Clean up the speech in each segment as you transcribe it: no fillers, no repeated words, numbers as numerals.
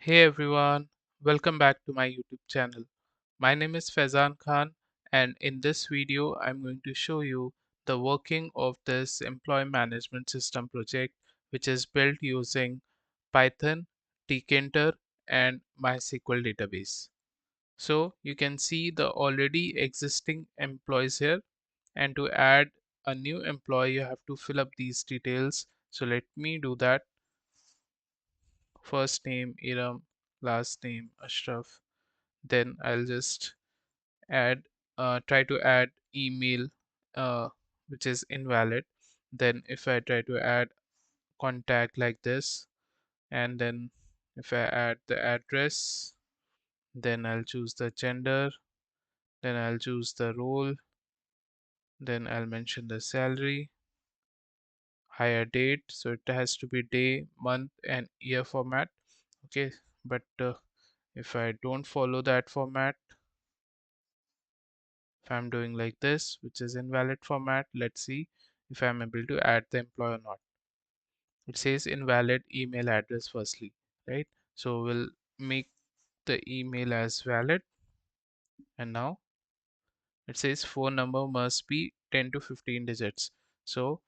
Hey everyone, welcome back to my YouTube channel. My name is Faizan Khan, and in this video I'm going to show you the working of this employee management system project, which is built using Python, Tkinter and MySQL database. So you can see the already existing employees here, and to add a new employee you have to fill up these details. So let me do that. First name Iram, last name Ashraf. Then I'll just add try to add email, which is invalid. Then if I try to add contact like this, and then if I add the address, then I'll choose the gender, then I'll choose the role, then I'll mention the salary, hire date, so it has to be day, month and year format. Okay, but if I don't follow that format, if I'm doing like this, which is invalid format, let's see if I'm able to add the employee or not. It says invalid email address firstly, right? So we'll make the email as valid, and now it says phone number must be 10 to 15 digits. So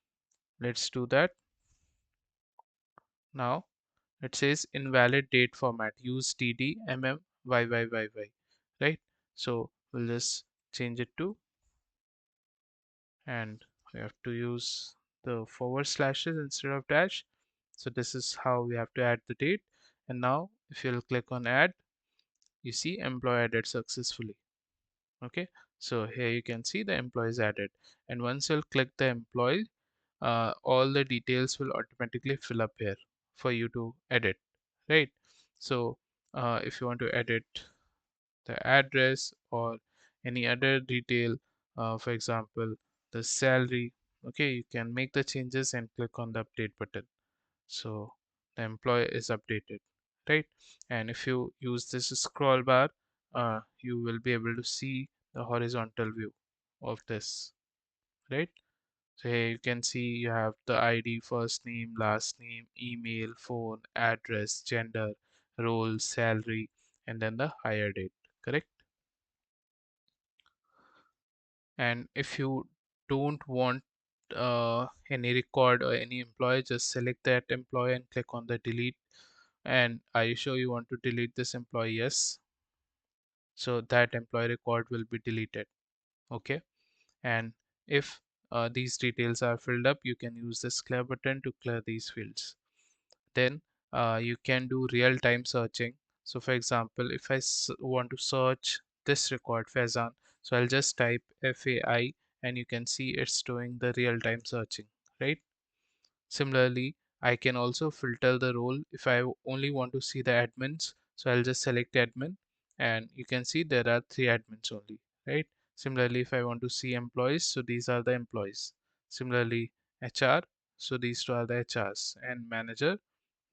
let's do that. Now it says invalid date format, use dd YYYY, right? So we'll just change it to, and we have to use the forward slashes instead of dash. So this is how we have to add the date. And now if you'll click on add, you see employee added successfully. Okay, so here you can see the employee is added, and once you'll click the employee, all the details will automatically fill up here for you to edit, right? So if you want to edit the address or any other detail, for example the salary, okay, you can make the changes and click on the update button. So the employee is updated, right? And if you use this scroll bar, you will be able to see the horizontal view of this, right? So here you can see you have the ID, first name, last name, email, phone, address, gender, role, salary, and then the hire date, correct? And if you don't want any record or any employee, just select that employee and click on the delete. And are you sure you want to delete this employee? Yes. So that employee record will be deleted. Okay. And if these details are filled up, you can use this clear button to clear these fields. Then you can do real-time searching. So for example, if I want to search this record Faizan, so I'll just type FAI, and you can see it's doing the real-time searching, right? Similarly, I can also filter the role if I only want to see the admins. So I'll just select admin, and you can see there are 3 admins only, right? Similarly, if I want to see employees, so these are the employees. Similarly, HR, so these two are the HRs, and manager,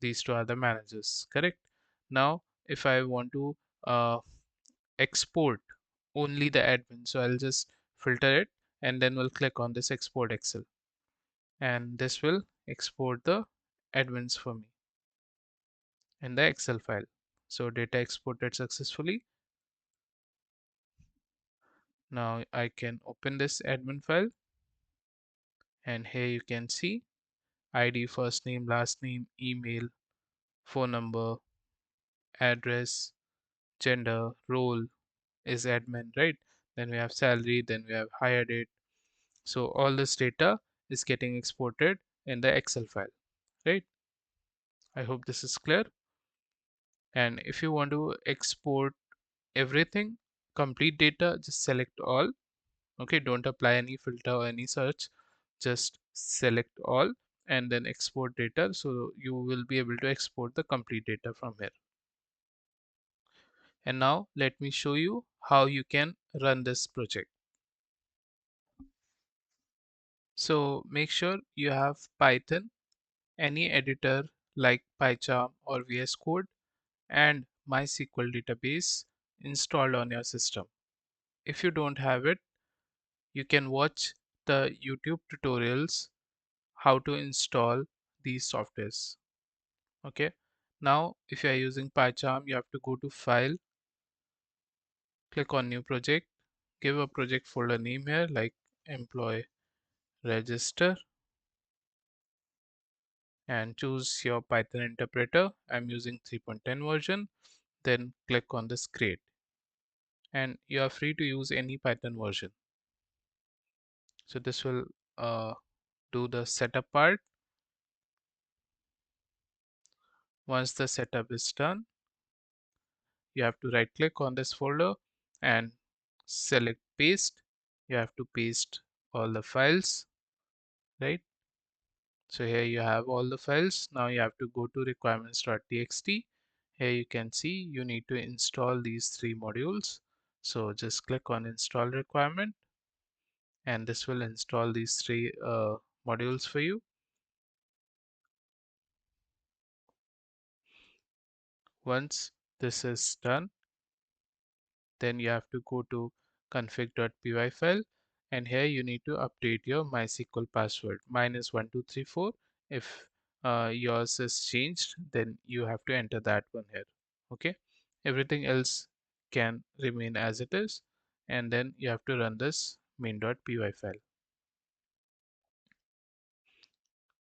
these two are the managers, correct? Now if I want to uh, export only the admin, so I'll just filter it, and then we'll click on this export Excel, and this will export the admins for me in the Excel file. So data exported successfully. Now I can open this admin file, and here you can see ID, first name, last name, email, phone number, address, gender, role is admin, right? Then we have salary, then we have hire date. So all this data is getting exported in the Excel file, right? I hope this is clear. And if you want to export everything, complete data, just select all. Okay, don't apply any filter or any search, just select all and then export data, so you will be able to export the complete data from here. And now let me show you how you can run this project. So make sure you have Python, any editor like PyCharm or VS Code, and MySQL database installed on your system. If you don't have it, you can watch the YouTube tutorials how to install these softwares. Okay. Now if you are using PyCharm, you have to go to File, click on New Project, give a project folder name here like Employee Register, and choose your Python interpreter. I'm using 3.10 version. Then click on this Create, and you are free to use any Python version. So this will do the setup part. Once the setup is done, you have to right click on this folder and select paste. You have to paste all the files, right? So here you have all the files. Now you have to go to requirements.txt. Here you can see you need to install these three modules. So just click on install requirement, and this will install these three modules for you. Once this is done, then you have to go to config.py file, and here you need to update your MySQL password. Mine is 1234. If yours is changed, then you have to enter that one here. Okay, everything else can remain as it is, and then you have to run this main.py file.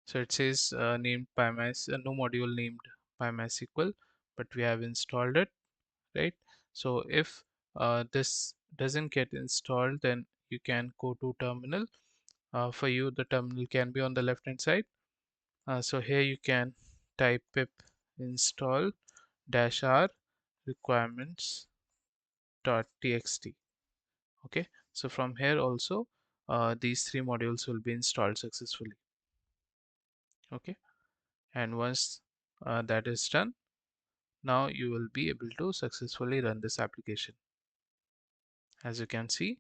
So it says named no module named PyMySQL, but we have installed it, right? So if this doesn't get installed, then you can go to terminal. For you, the terminal can be on the left hand side. So here you can type pip install -r requirements.txt. Okay, so from here also these three modules will be installed successfully. Okay, and once that is done, now you will be able to successfully run this application. As you can see,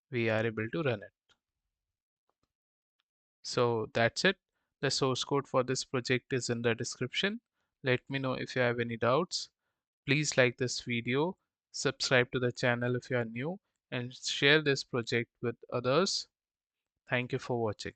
we are able to run it. So that's it. The source code for this project is in the description. Let me know if you have any doubts. Please like this video, subscribe to the channel if you are new, and share this project with others. Thank you for watching.